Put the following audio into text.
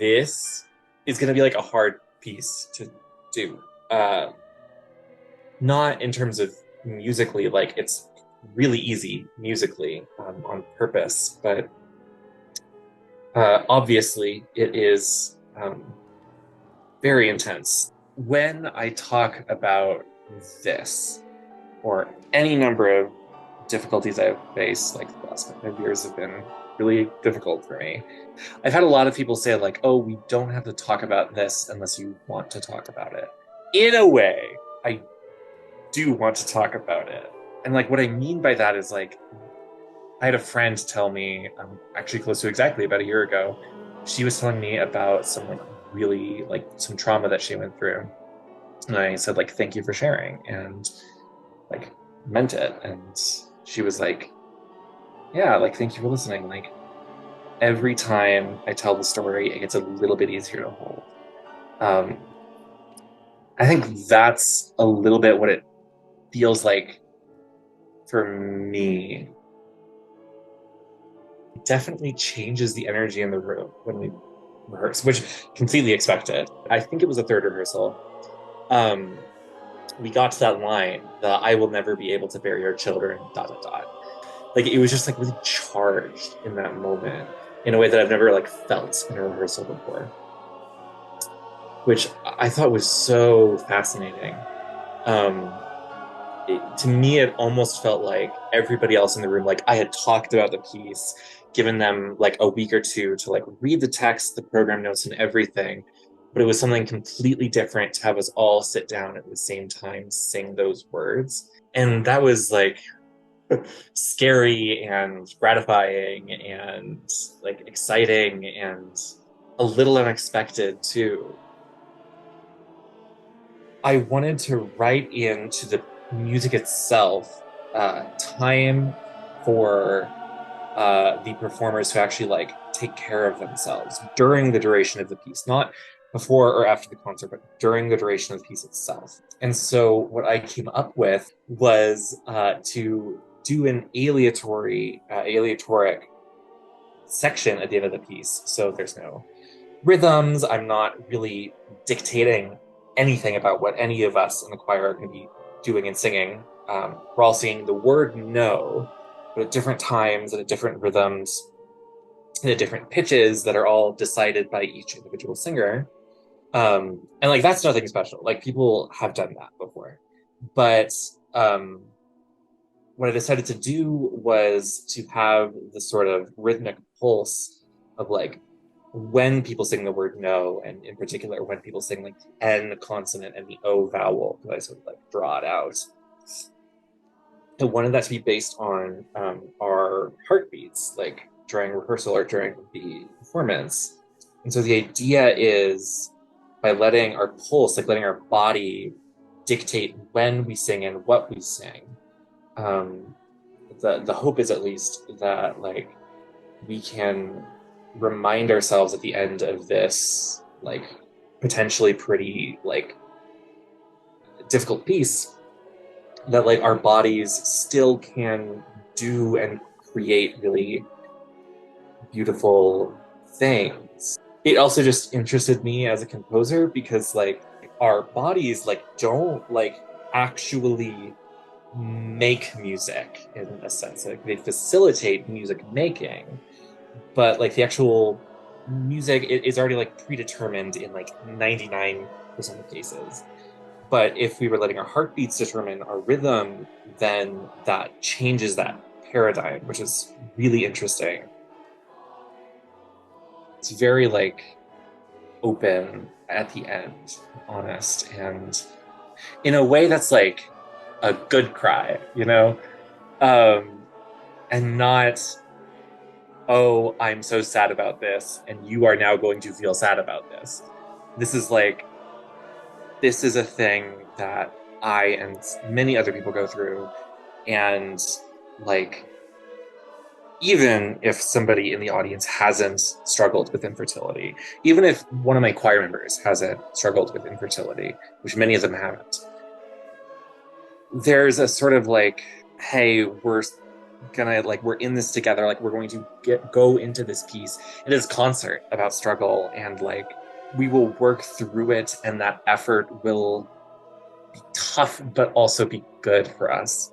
this is going to be like a hard piece to do. Uh, Not in terms of musically, like it's really easy musically on purpose, but obviously it is very intense. When I talk about this or any number of difficulties I've faced, like the last 5 years have been really difficult for me. I've had a lot of people say, like, oh, we don't have to talk about this unless you want to talk about it. In a way, I do want to talk about it. And like what I mean by that is like I had a friend tell me, actually close to exactly about a year ago, she was telling me about some like really like some trauma that she went through. And I said, like, thank you for sharing, and like meant it. And she was like, yeah, like thank you for listening. Like every time I tell the story, it gets a little bit easier to hold. Um, I think that's a little bit what it feels like for me. It definitely changes the energy in the room when we rehearse, which completely expected. I think it was a third rehearsal. Um, we got to that line, the I will never be able to bear your children, dot dot dot. Like it was just like really charged in that moment in a way that I've never like felt in a rehearsal before, which I thought was so fascinating. Um, to me, it almost felt like everybody else in the room, like I had talked about the piece, given them like a week or two to like read the text, the program notes, and everything. But it was something completely different to have us all sit down at the same time, sing those words. And that was like scary and gratifying and like exciting and a little unexpected too. I wanted to write into the music itself time for the performers to actually like take care of themselves during the duration of the piece, not before or after the concert, but during the duration of the piece itself. And so what I came up with was to do an aleatoric section at the end of the piece. So there's no rhythms. I'm not really dictating anything about what any of us in the choir are going to be doing and singing. We're all singing the word no, but at different times and at different rhythms and at different pitches that are all decided by each individual singer. And like that's nothing special. Like people have done that before. But what I decided to do was to have the sort of rhythmic pulse of like when people sing the word no, and in particular when people sing like the N consonant and the O vowel, because I sort of like draw it out. I wanted that to be based on our heartbeats, like during rehearsal or during the performance. And so the idea is by letting our pulse, like letting our body dictate when we sing and what we sing. Um, the hope is at least that like we can remind ourselves at the end of this like potentially pretty like difficult piece that like our bodies still can do and create really beautiful things. It also just interested me as a composer because like our bodies like don't like actually make music in a sense, like they facilitate music making, but like the actual music is already like predetermined in like 99% of cases. But if we were letting our heartbeats determine our rhythm, then that changes that paradigm, which is really interesting. It's very like open at the end, honest, and in a way that's like a good cry, you know? Um, and not, oh, I'm so sad about this, and you are now going to feel sad about this. This is like, this is a thing that I and many other people go through. And like, even if somebody in the audience hasn't struggled with infertility, even if one of my choir members hasn't struggled with infertility, which many of them haven't, there's a sort of like, hey, gonna like we're in this together, like we're going to go into this piece. It is concert about struggle, and like we will work through it, and that effort will be tough but also be good for us.